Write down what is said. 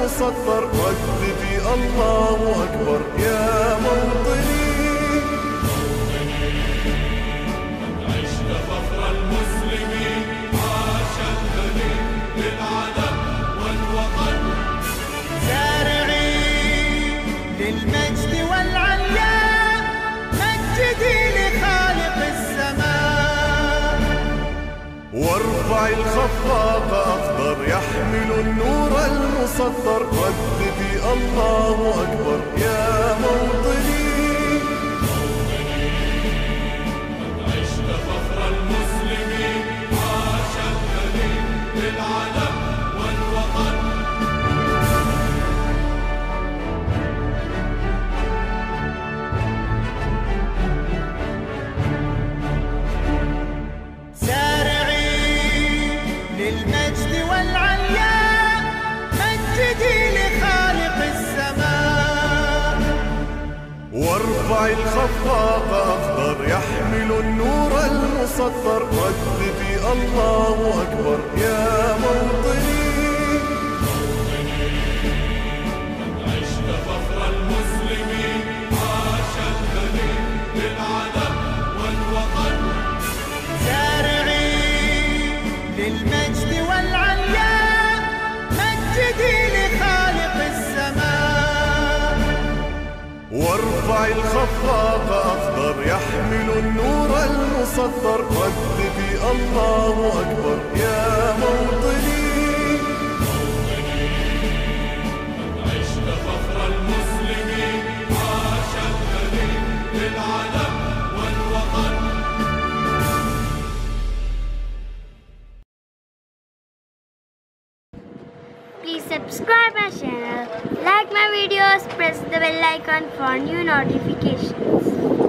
المسطر رددي الله أكبر يا موطني. عشت فخر المسلمين عاش الدليل للعدم والوطن. سارعي للمجد والعليا مجدي لخالق السماء. وارفع الخفاق أخضر يحمل النور المسطر رددي الله أكبر يا موطني. عشت فخر المسلمين عاش الدليل للعدم والوطن. للمجد والعليا مجدي لخالق السماء. وارفع الخفاق أخضر يحمل النور المسطر رددي الله أكبر يا موطني. عشت فخر المسلمين عاش الدليل للعدم والوطن. للمجد والعليا مجدي لخالق السماء. وارفع الخفاق أخضر يحمل النور المسطر رددي الله أكبر يا موطني. عشت فخر المسلمين عاش الدليل للعدم والوطن. Please subscribe my channel, like my videos, press the bell icon for new notifications.